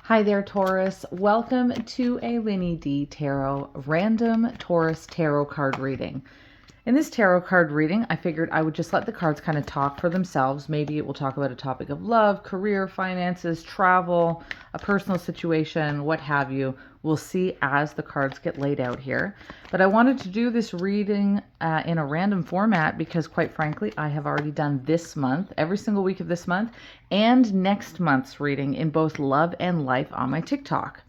Hi there, Taurus. Welcome to a Linny D Tarot random Taurus tarot card reading. In this tarot card reading, I figured I would just let the cards kind of talk for themselves. Maybe it will talk about a topic of love, career, finances, travel, a personal situation, what have you. We'll see as the cards get laid out here. But I wanted to do this reading in a random format because, quite frankly, I have already done this month, every single week of this month, and next month's reading in both love and life on my TikTok.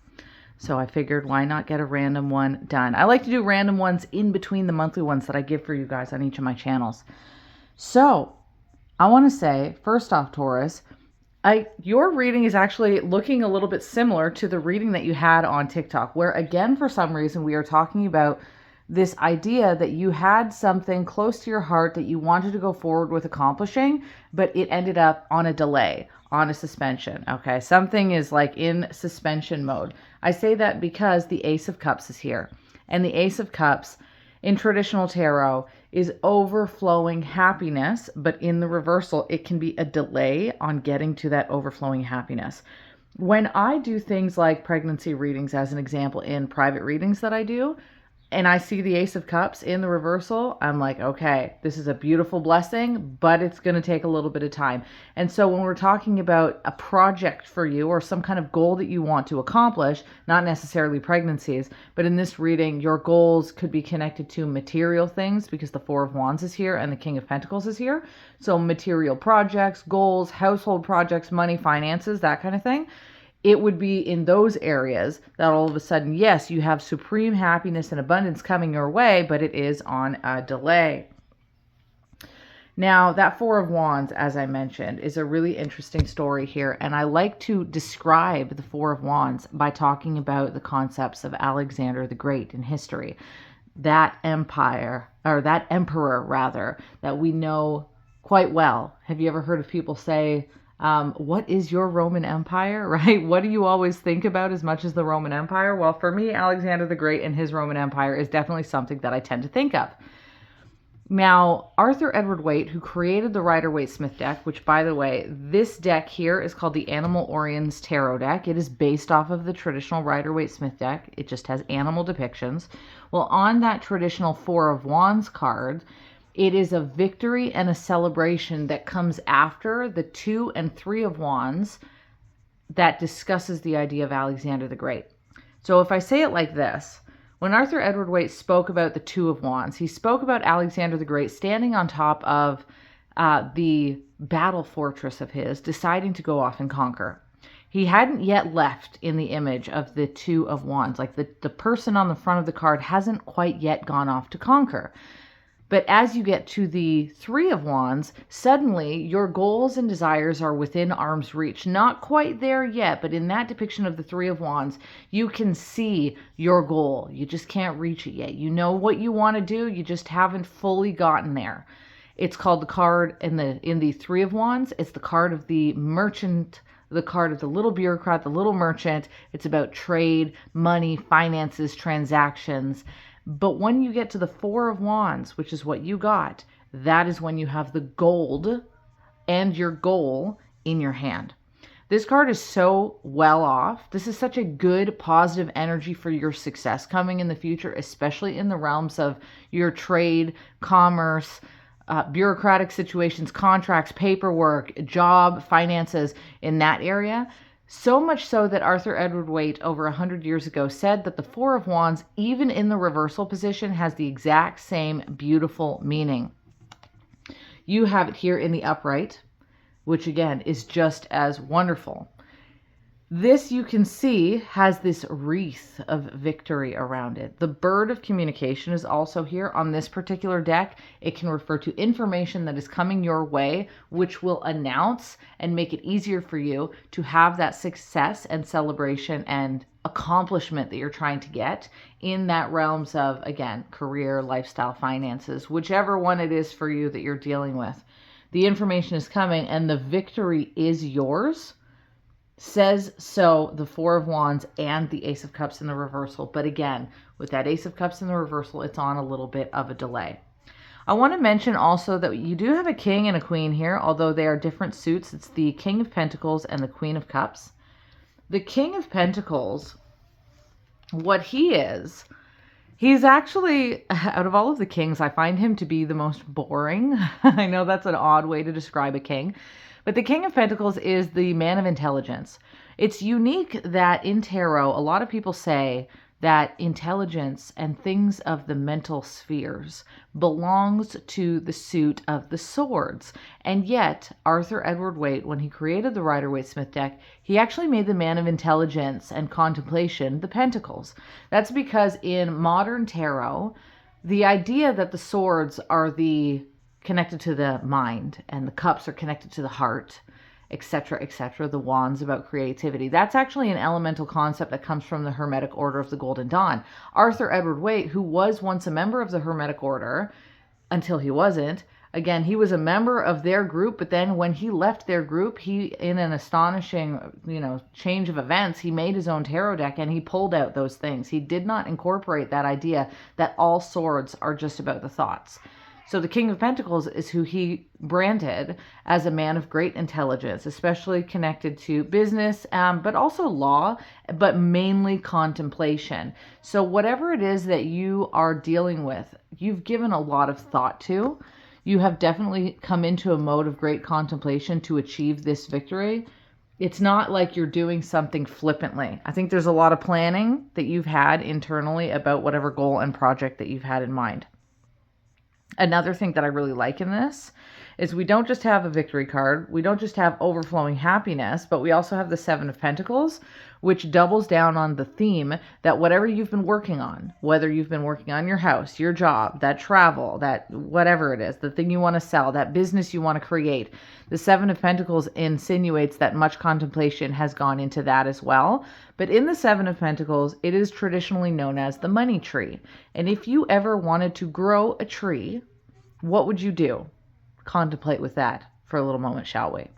So I figured, why not get a random one done? I like to do random ones in between the monthly ones that I give for you guys on each of my channels. So I want to say, first off, Taurus, your reading is actually looking a little bit similar to the reading that you had on TikTok, where again, for some reason, we are talking about this idea that you had something close to your heart that you wanted to go forward with accomplishing, but it ended up on a delay, on a suspension. Okay, something is like in suspension mode. I say that because the Ace of Cups is here, and the Ace of Cups in traditional tarot is overflowing happiness, but in the reversal, it can be a delay on getting to that overflowing happiness. When I do things like pregnancy readings, as an example, in private readings that I do, and I see the Ace of Cups in the reversal, I'm like, okay, this is a beautiful blessing, but it's going to take a little bit of time. And so when we're talking about a project for you or some kind of goal that you want to accomplish, not necessarily pregnancies, but in this reading, your goals could be connected to material things because the Four of Wands is here and the King of Pentacles is here. So material projects, goals, household projects, money, finances, that kind of thing. It would be in those areas that all of a sudden, yes, you have supreme happiness and abundance coming your way, but it is on a delay. Now, that Four of Wands, as I mentioned, is a really interesting story here. And I like to describe the Four of Wands by talking about the concepts of Alexander the Great in history. That empire, or that emperor rather, that we know quite well. Have you ever heard of people say, what is your Roman Empire, right? What do you always think about as much as the Roman Empire? Well, for me, Alexander the Great and his Roman Empire is definitely something that I tend to think of. Now, Arthur Edward Waite, who created the Rider-Waite-Smith deck, which, by the way, this deck here is called the Animal Orion's Tarot deck. It is based off of the traditional Rider-Waite-Smith deck. It just has animal depictions. Well, on that traditional Four of Wands card, it is a victory and a celebration that comes after the Two and Three of Wands that discusses the idea of Alexander the Great. So if I say it like this, when Arthur Edward Waite spoke about the Two of Wands, he spoke about Alexander the Great standing on top of the battle fortress of his, deciding to go off and conquer. He hadn't yet left in the image of the Two of Wands. Like the person on the front of the card hasn't quite yet gone off to conquer. But as you get to the Three of Wands, suddenly your goals and desires are within arm's reach. Not quite there yet, but in that depiction of the Three of Wands, you can see your goal. You just can't reach it yet. You know what you want to do, you just haven't fully gotten there. It's called the card in the Three of Wands. It's the card of the merchant, the card of the little bureaucrat, the little merchant. It's about trade, money, finances, transactions. But when you get to the Four of Wands, which is what you got, that is when you have the gold and your goal in your hand. This card is so well off. This is such a good positive energy for your success coming in the future, especially in the realms of your trade, commerce, bureaucratic situations, contracts, paperwork, job, finances in that area. So much so that Arthur Edward Waite, over 100 years ago, said that the Four of Wands, even in the reversal position, has the exact same beautiful meaning. You have it here in the upright, which again is just as wonderful. This, you can see, has this wreath of victory around it. The bird of communication is also here on this particular deck. It can refer to information that is coming your way, which will announce and make it easier for you to have that success and celebration and accomplishment that you're trying to get in that realms of, again, career, lifestyle, finances, whichever one it is for you that you're dealing with. The information is coming and the victory is yours. Says so the Four of Wands and the Ace of Cups in the reversal. But again, with that Ace of Cups in the reversal, it's on a little bit of a delay. I want to mention also that you do have a king and a queen here, although they are different suits. It's the King of Pentacles and the Queen of Cups. The King of Pentacles, what he is, he's actually, out of all of the kings, I find him to be the most boring. I know that's an odd way to describe a king, but the King of Pentacles is the man of intelligence. It's unique that in tarot, a lot of people say that intelligence and things of the mental spheres belongs to the suit of the swords. And yet, Arthur Edward Waite, when he created the Rider-Waite-Smith deck, he actually made the man of intelligence and contemplation the pentacles. That's because in modern tarot, the idea that the swords are connected to the mind and the cups are connected to the heart, etc., etc., the wands about creativity. That's actually an elemental concept that comes from the Hermetic Order of the Golden Dawn. Arthur Edward Waite, who was once a member of the Hermetic Order, until he wasn't, again, he was a member of their group, but then when he left their group, he, in an astonishing, change of events, he made his own tarot deck and he pulled out those things. He did not incorporate that idea that all swords are just about the thoughts. So the King of Pentacles is who he branded as a man of great intelligence, especially connected to business, but also law, but mainly contemplation. So whatever it is that you are dealing with, you've given a lot of thought to. You have definitely come into a mode of great contemplation to achieve this victory. It's not like you're doing something flippantly. I think there's a lot of planning that you've had internally about whatever goal and project that you've had in mind. Another thing that I really like in this is we don't just have a victory card. We don't just have overflowing happiness, but we also have the Seven of Pentacles, which doubles down on the theme that whatever you've been working on, whether you've been working on your house, your job, that travel, that whatever it is, the thing you want to sell, that business you want to create, the Seven of Pentacles insinuates that much contemplation has gone into that as well. But in the Seven of Pentacles, it is traditionally known as the money tree. And if you ever wanted to grow a tree, what would you do? Contemplate with that for a little moment, shall we?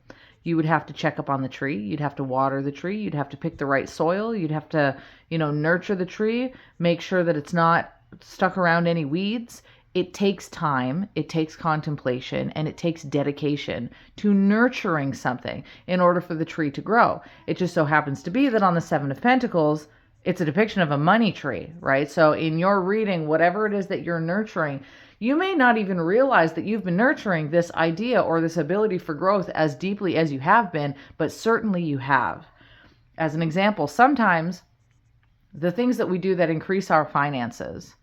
You would have to check up on the tree. You'd have to water the tree. You'd have to pick the right soil. You'd have to, nurture the tree, make sure that it's not stuck around any weeds. It takes time, it takes contemplation, and it takes dedication to nurturing something in order for the tree to grow. It just so happens to be that on the Seven of Pentacles, it's a depiction of a money tree, right? So in your reading, whatever it is that you're nurturing, you may not even realize that you've been nurturing this idea or this ability for growth as deeply as you have been, but certainly you have. As an example, sometimes the things that we do that increase our finances,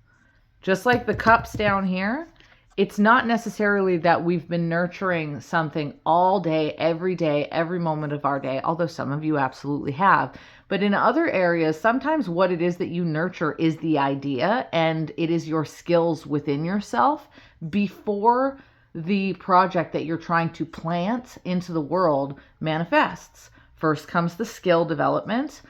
just like the cups down here, it's not necessarily that we've been nurturing something all day, every moment of our day, although some of you absolutely have. But in other areas, sometimes what it is that you nurture is the idea, and it is your skills within yourself before the project that you're trying to plant into the world manifests. First comes the skill development.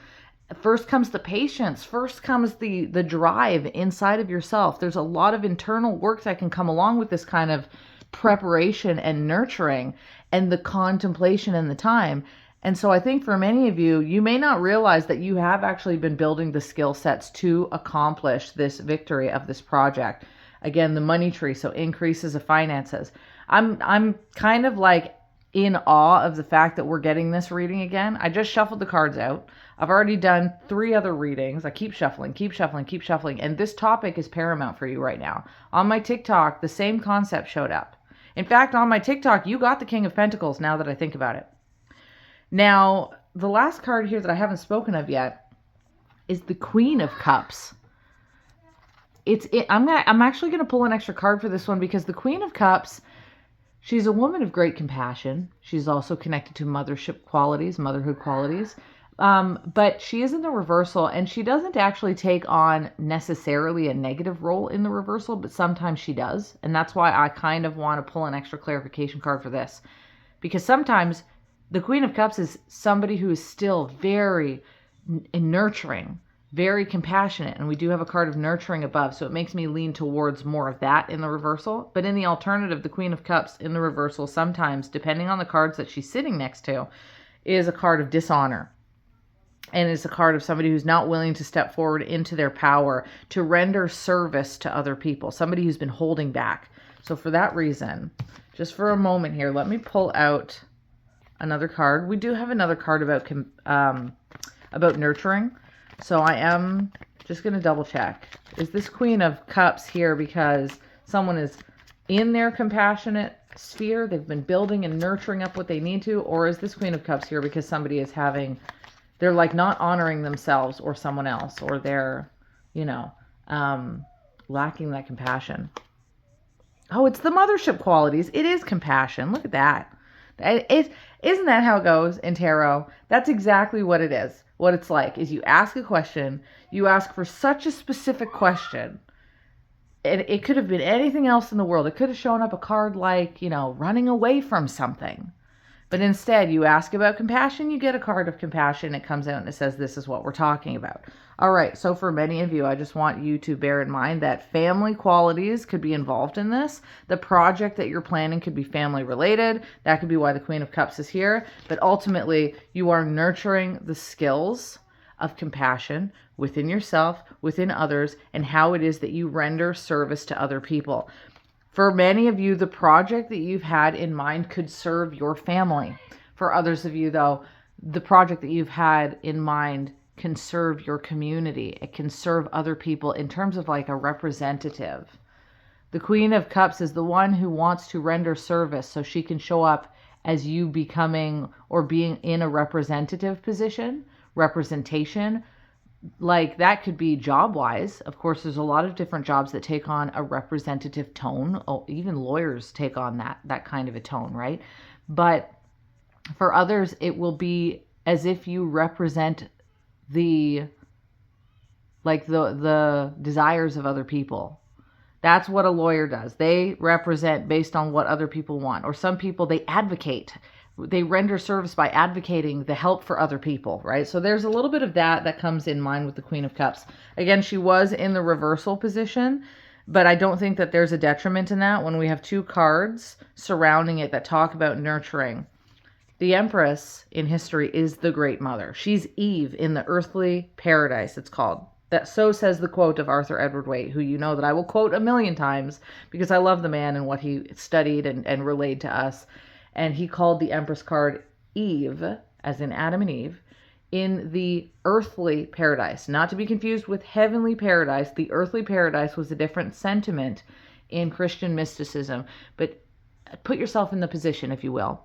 First comes the patience. First comes the drive inside of yourself. There's a lot of internal work that can come along with this kind of preparation and nurturing and the contemplation and the time. And so I think for many of you, you may not realize that you have actually been building the skill sets to accomplish this victory of this project. Again, the money tree, so increases of finances. I'm kind of like in awe of the fact that we're getting this reading again. I just shuffled the cards out. I've already done 3 other readings. I keep shuffling. And this topic is paramount for you right now. On my TikTok, the same concept showed up. In fact, on my TikTok, you got the King of Pentacles now that I think about it. Now, the last card here that I haven't spoken of yet is the Queen of Cups. I'm actually going to pull an extra card for this one because the Queen of Cups, she's a woman of great compassion. She's also connected to motherhood qualities. But she is in the reversal, and she doesn't actually take on necessarily a negative role in the reversal, but sometimes she does. And that's why I kind of want to pull an extra clarification card for this. Because sometimes the Queen of Cups is somebody who is still very nurturing, very compassionate. And we do have a card of nurturing above, so it makes me lean towards more of that in the reversal. But in the alternative, the Queen of Cups in the reversal, sometimes, depending on the cards that she's sitting next to, is a card of dishonor. And it's a card of somebody who's not willing to step forward into their power to render service to other people. Somebody who's been holding back. So for that reason, just for a moment here, let me pull out another card. We do have another card about about nurturing. So I am just going to double check. Is this Queen of Cups here because someone is in their compassionate sphere? They've been building and nurturing up what they need to? Or is this Queen of Cups here because somebody is they're like not honoring themselves or someone else, or they're, lacking that compassion? Oh, it's the mothership qualities. It is compassion. Look at that. Isn't that how it goes in tarot? That's exactly what it is. What it's like is you ask a question, you ask for such a specific question, and it could have been anything else in the world. It could have shown up a card like, running away from something. But instead, you ask about compassion, you get a card of compassion. It comes out and it says, this is what we're talking about. All right. So for many of you, I just want you to bear in mind that family qualities could be involved in this. The project that you're planning could be family related. That could be why the Queen of Cups is here. But ultimately, you are nurturing the skills of compassion within yourself, within others, and how it is that you render service to other people. For many of you, the project that you've had in mind could serve your family. For others of you, though, the project that you've had in mind can serve your community. It can serve other people in terms of like a representative. The Queen of Cups is the one who wants to render service so she can show up as you becoming or being in a representative position, representation. Like that could be job-wise. Of course, there's a lot of different jobs that take on a representative tone. Oh, even lawyers take on that kind of a tone, right? But for others, it will be as if you represent the desires of other people. That's what a lawyer does. They represent based on what other people want. Or some people, they advocate. They render service by advocating the help for other people, right? So there's a little bit of that comes in mind with the Queen of Cups. Again, she was in the reversal position, but I don't think that there's a detriment in that when we have two cards surrounding it that talk about nurturing. The Empress in history is the Great Mother. She's Eve in the earthly paradise, it's called. That so says the quote of Arthur Edward Waite, who you know that I will quote a million times because I love the man and what he studied and relayed to us. And he called the Empress card Eve, as in Adam and Eve, in the earthly paradise. Not to be confused with heavenly paradise. The earthly paradise was a different sentiment in Christian mysticism. But put yourself in the position, if you will,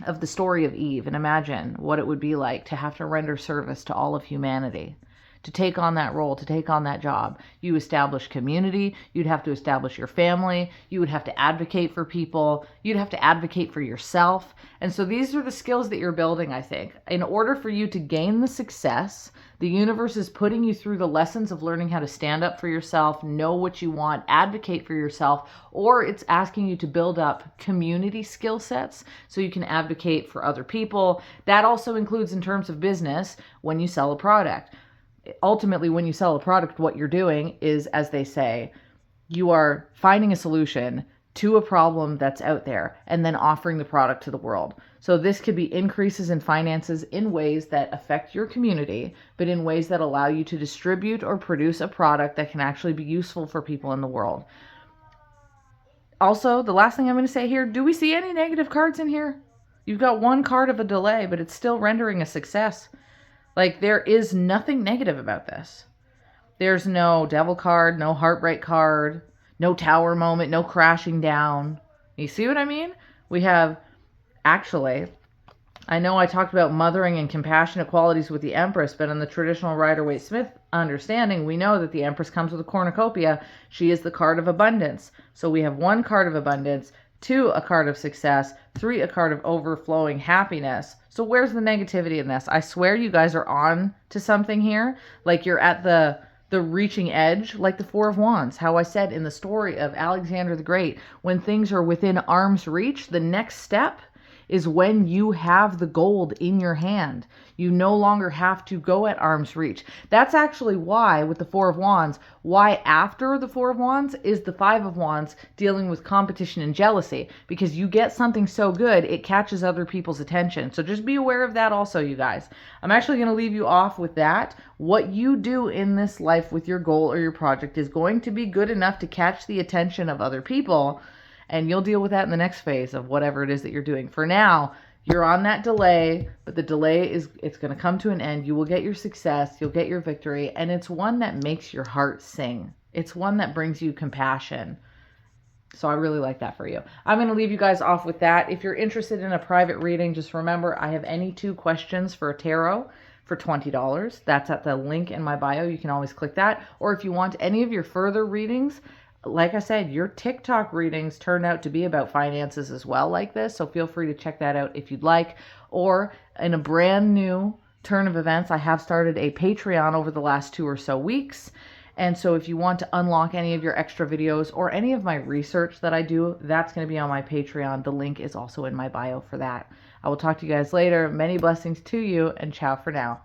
of the story of Eve and imagine what it would be like to have to render service to all of humanity. To take on that role, to take on that job. You establish community, you'd have to establish your family, you would have to advocate for people, you'd have to advocate for yourself. And so these are the skills that you're building, I think. In order for you to gain the success, the universe is putting you through the lessons of learning how to stand up for yourself, know what you want, advocate for yourself, or it's asking you to build up community skill sets so you can advocate for other people. That also includes in terms of business when you sell a product. Ultimately, when you sell a product, what you're doing is, as they say, you are finding a solution to a problem that's out there and then offering the product to the world. So this could be increases in finances in ways that affect your community, but in ways that allow you to distribute or produce a product that can actually be useful for people in the world. Also, the last thing I'm going to say here, do we see any negative cards in here? You've got one card of a delay, but it's still rendering a success. Like, there is nothing negative about this. There's no devil card, no heartbreak card, no tower moment, no crashing down. You see what I mean? We have, actually, I know I talked about mothering and compassionate qualities with the Empress, but in the traditional Rider-Waite-Smith understanding, we know that the Empress comes with a cornucopia. She is the card of abundance. So we have one card of abundance, 2, a card of success, 3, a card of overflowing happiness. So where's the negativity in this? I swear you guys are on to something here. Like you're at the reaching edge, like the 4 of Wands. How I said in the story of Alexander the Great, when things are within arm's reach, the next step is when you have the gold in your hand. You no longer have to go at arm's reach. That's actually why, with the 4 of Wands, why after the 4 of Wands is the 5 of Wands dealing with competition and jealousy. Because you get something so good, it catches other people's attention. So just be aware of that also, you guys. I'm actually going to leave you off with that. What you do in this life with your goal or your project is going to be good enough to catch the attention of other people. And you'll deal with that in the next phase of whatever it is that you're doing. For now, You're on that delay, but the delay it's going to come to an end. You will get your success, you'll get your victory, and it's one that makes your heart sing. It's one that brings you compassion. So I really like that for you. I'm going to leave you guys off with that. If you're interested in a private reading, just remember I have any 2 questions for a tarot for $20. That's at the link in my bio. You can always click that. Or if you want any of your further readings, like I said, your TikTok readings turned out to be about finances as well, like this. So feel free to check that out if you'd like. Or in a brand new turn of events, I have started a Patreon over the last 2 or so weeks. And so if you want to unlock any of your extra videos or any of my research that I do, that's going to be on my Patreon. The link is also in my bio for that. I will talk to you guys later. Many blessings to you, and ciao for now.